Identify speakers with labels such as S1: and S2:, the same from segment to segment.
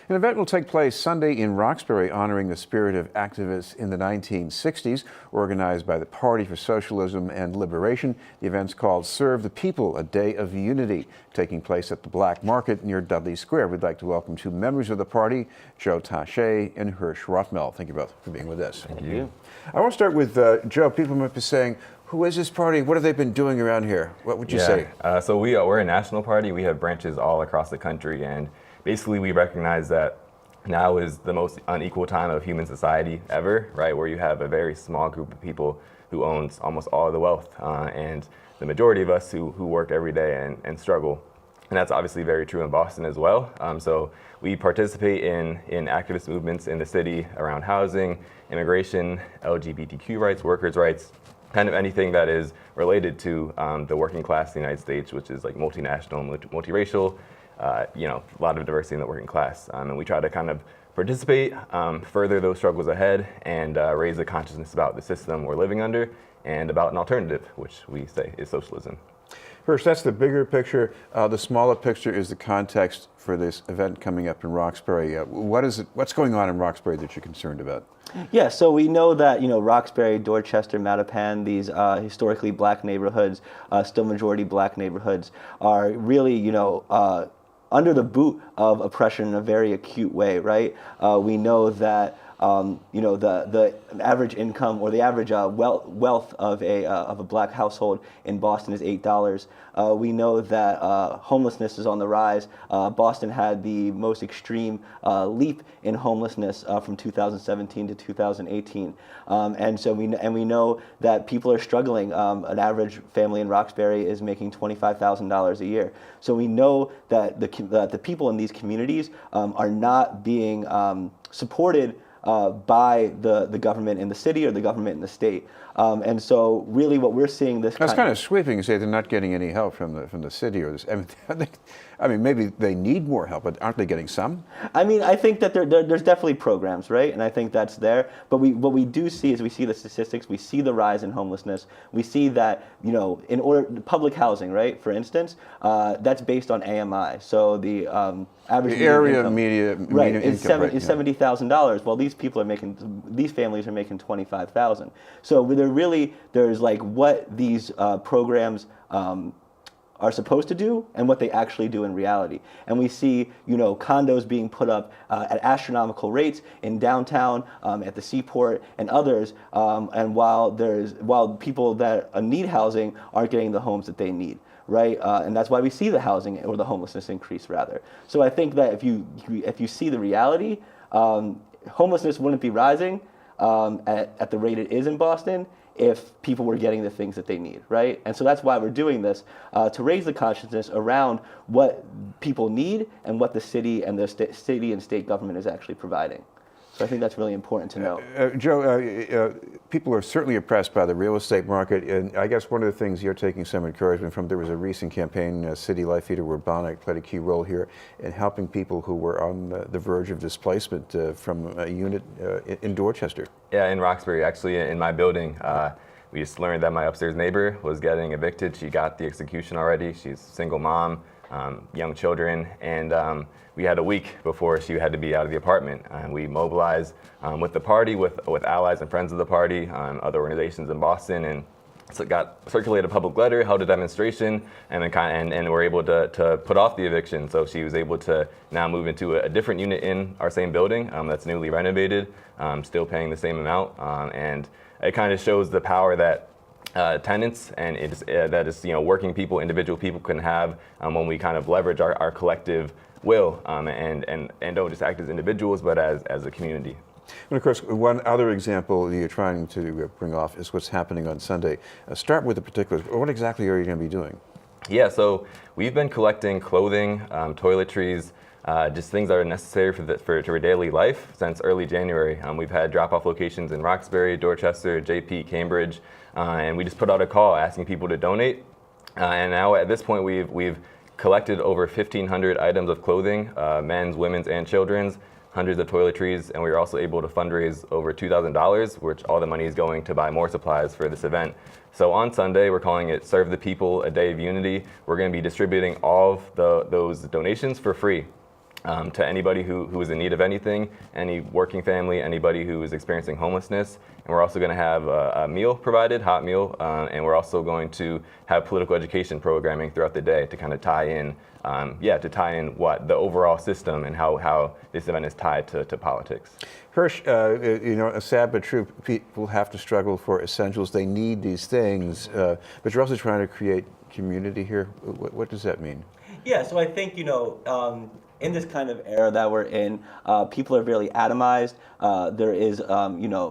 S1: An event will take place Sunday in Roxbury honoring the spirit of activists in the 1960s, organized by the Party for Socialism and Liberation. The event's called Serve the People, a Day of Unity, taking place at the Black Market near Dudley Square. We'd like to welcome two members of the party, Joe Tache and Hersch Rothmel. Thank you both for being with us.
S2: Thank you.
S1: I want to start with Joe. People might be saying, who is this party? What have they been doing around here? What would you say?
S2: So we're a national party. We have branches all across the country, and basically we recognize that now is the most unequal time of human society ever, right? Where you have a very small group of people who owns almost all of the wealth, and the majority of us who work every day and struggle. And that's obviously very true in Boston as well. So we participate in activist movements in the city around housing, immigration, LGBTQ rights, workers' rights, kind of anything that is related to the working class of the United States, which is like multinational, multiracial, a lot of diversity in the working class. And we try to kind of participate, further those struggles ahead, and raise the consciousness about the system we're living under and about an alternative, which we say is socialism.
S1: First, that's the bigger picture. The smaller picture is the context for this event coming up in Roxbury. What's going on in Roxbury that you're concerned about?
S3: Yeah, so we know that, Roxbury, Dorchester, Mattapan, these historically black neighborhoods, still majority black neighborhoods, are really, under the boot of oppression in a very acute way, right? We know that the average income or the average wealth of a black household in Boston is $8. We know that homelessness is on the rise. Boston had the most extreme leap in homelessness from 2017 to 2018, and so we know that people are struggling. An average family in Roxbury is making $25,000 a year. So we know that the people in these communities are not being supported by the government in the city or the government in the state. And so really what we're seeing this
S1: That's kind of sweeping to say they're not getting any help from the city or this. I mean, maybe they need more help, but aren't they getting some?
S3: I mean, I think that there's definitely programs, right? And I think that's there. But what we do see is we see the statistics, we see the rise in homelessness, we see that, in order public housing, right? For instance, that's based on AMI. So the average
S1: median income
S3: is $70,000. Well, these families are making $25,000. So there's like what these programs are supposed to do and what they actually do in reality. And we see, condos being put up at astronomical rates in downtown, at the seaport, and others. And while people that need housing aren't getting the homes that they need. Right, and that's why we see the housing or the homelessness increase rather. So I think that if you see the reality, homelessness wouldn't be rising at the rate it is in Boston if people were getting the things that they need, right? And so that's why we're doing this, to raise the consciousness around what people need and what the city and the city and state government is actually providing. So I think that's really important to know.
S1: Joe, people are certainly oppressed by the real estate market, and I guess one of the things you're taking some encouragement from, there was a recent campaign, City Life Leader Urbana played a key role here in helping people who were on the verge of displacement from a unit in Dorchester.
S2: Yeah, in Roxbury, actually, in my building, we just learned that my upstairs neighbor was getting evicted. She got the execution already. She's a single mom, young children, and we had a week before she had to be out of the apartment. And we mobilized with the party, with allies and friends of the party, other organizations in Boston, and so circulated a public letter, held a demonstration, and then were able to put off the eviction. So she was able to now move into a different unit in our same building that's newly renovated, still paying the same amount, and it kind of shows the power that tenants and working people, individual people can have when we kind of leverage our collective will and don't just act as individuals but as a community.
S1: And of course, one other example you're trying to bring off is what's happening on Sunday. Start with the particulars. What exactly are you going to be doing?
S2: Yeah, so we've been collecting clothing, toiletries, just things that are necessary for daily life since early January. We've had drop-off locations in Roxbury, Dorchester, JP, Cambridge, and we just put out a call asking people to donate. And now at this point, we've collected over 1,500 items of clothing, men's, women's, and children's, hundreds of toiletries, and we were also able to fundraise over $2,000, which all the money is going to buy more supplies for this event. So on Sunday, we're calling it Serve the People, a Day of Unity. We're going to be distributing all of those donations for free. to anybody who is in need of anything, any working family, anybody who is experiencing homelessness. And we're also going to have a meal provided, hot meal, and we're also going to have political education programming throughout the day to kind of tie in, what the overall system and how this event is tied to politics.
S1: Hersch, sad but true, people have to struggle for essentials. They need these things, but you're also trying to create community here. What does that mean?
S3: Yeah, so I think, in this kind of era that we're in, people are really atomized. There is,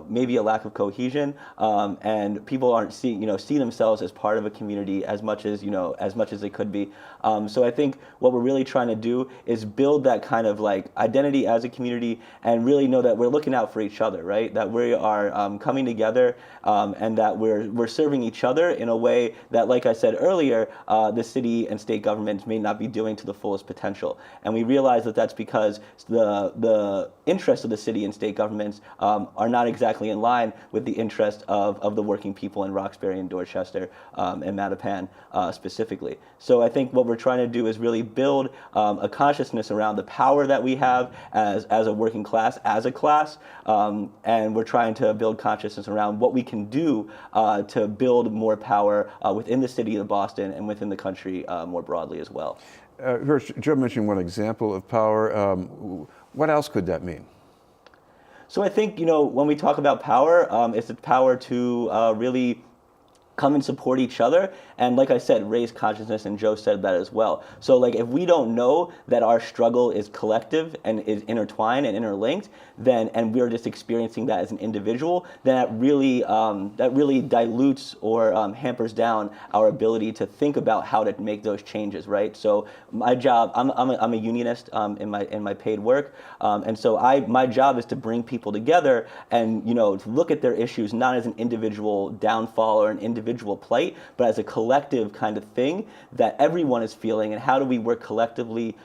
S3: maybe a lack of cohesion, and people aren't see themselves as part of a community as much as they could be. So I think what we're really trying to do is build that kind of like identity as a community, and really know that we're looking out for each other, right? That we are coming together, and that we're serving each other in a way that, like I said earlier, the city and state governments may not be doing to the fullest potential. And we realize that that's because the interests of the city and state governments are not exactly in line with the interest of the working people in Roxbury and Dorchester and Mattapan specifically. So I think what we're trying to do is really build a consciousness around the power that we have as a working class, as a class, and we're trying to build consciousness around what we can do to build more power within the city of Boston and within the country more broadly as well.
S1: Hersch, Joe mentioned one example of power. What else could that mean?
S3: So I think, when we talk about power, it's the power to really come and support each other, and like I said, raise consciousness, and Joe said that as well. So like, if we don't know that our struggle is collective and is intertwined and interlinked, and we're just experiencing that as an individual, then that really dilutes or hampers down our ability to think about how to make those changes, right? So my job, I'm a unionist in my paid work, and so my job is to bring people together and to look at their issues not as an individual downfall or an individual plight, but as a collective kind of thing that everyone is feeling, and how do we work collectively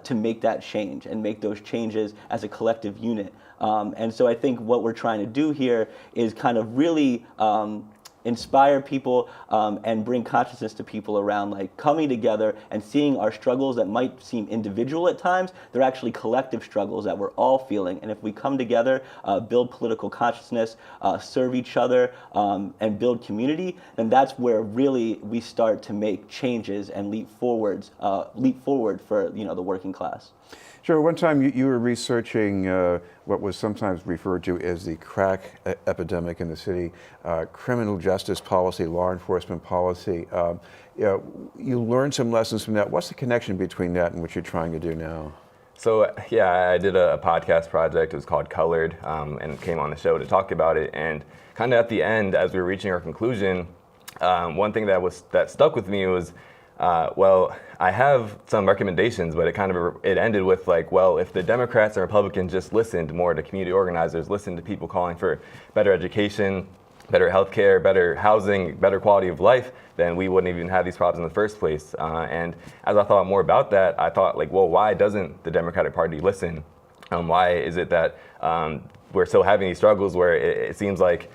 S3: to make that change and make those changes as a collective unit. And so I think what we're trying to do here is kind of really inspire people and bring consciousness to people around like coming together and seeing our struggles that might seem individual at times. They're actually collective struggles that we're all feeling. And if we come together, build political consciousness, serve each other, and build community, then that's where really we start to make changes and leap forward for the working class.
S1: Sure. One time you were researching what was sometimes referred to as the crack epidemic in the city, criminal justice policy, law enforcement policy. You learned some lessons from that. What's the connection between that and what you're trying to do now?
S2: So yeah, I did a podcast project. It was called Colored, and came on the show to talk about it. And kind of at the end, as we were reaching our conclusion, one thing that stuck with me was, I have some recommendations, but it ended with like, well, if the Democrats and Republicans just listened more to community organizers, listened to people calling for better education, better healthcare, better housing, better quality of life, then we wouldn't even have these problems in the first place. And as I thought more about that, I thought like, well, why doesn't the Democratic Party listen? Why is it that we're still having these struggles where it seems like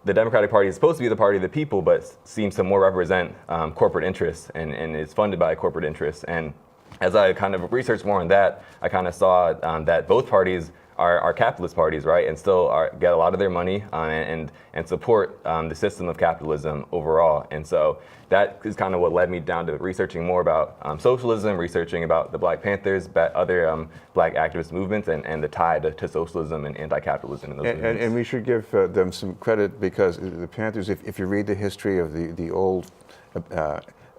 S2: the Democratic Party is supposed to be the party of the people, but seems to more represent corporate interests and is funded by corporate interests. And as I kind of researched more on that, I kind of saw that both parties are capitalist parties, right? And still get a lot of their money and support the system of capitalism overall. And so that is kind of what led me down to researching more about socialism, researching about the Black Panthers, other Black activist movements, and the tie to socialism and anti-capitalism in those movements.
S1: And we should give them some credit, because the Panthers, if you read the history of the old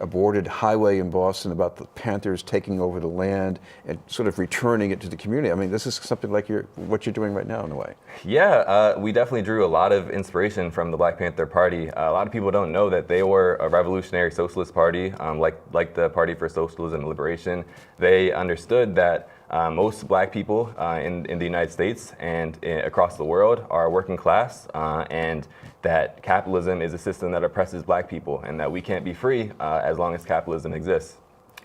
S1: aborted highway in Boston about the Panthers taking over the land and sort of returning it to the community. I mean, this is something like what you're doing right now in a way.
S2: Yeah, we definitely drew a lot of inspiration from the Black Panther Party. A lot of people don't know that they were a revolutionary socialist party, like the Party for Socialism and Liberation. They understood that most Black people in the United States and across the world are working class, and that capitalism is a system that oppresses Black people, and that we can't be free as long as capitalism exists.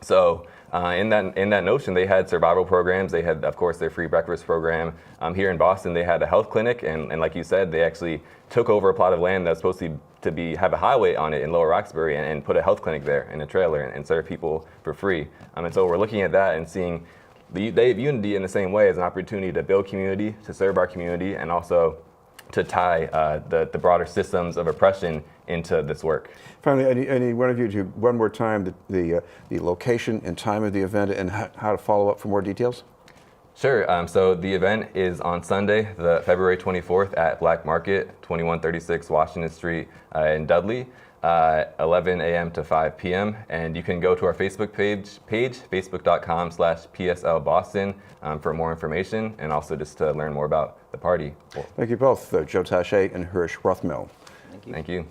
S2: So in that notion, they had survival programs. They had, of course, their free breakfast program. Here in Boston, they had a health clinic, and like you said, they actually took over a plot of land that's supposed to have a highway on it in Lower Roxbury, and put a health clinic there in a trailer and serve people for free. And so we're looking at that and seeing they view unity in the same way as an opportunity to build community, to serve our community, and also to tie the broader systems of oppression into this work.
S1: Finally, I need one of you to one more time the location and time of the event and how to follow up for more details.
S2: Sure. So the event is on Sunday, the February 24th at Black Market, 2136 Washington Street in Dudley, 11 a.m. to 5 p.m. And you can go to our Facebook page, facebook.com/PSL Boston, for more information and also just to learn more about the party.
S1: Thank you both, Joe Tache and Hersch Rothmel.
S3: Thank you.
S2: Thank you.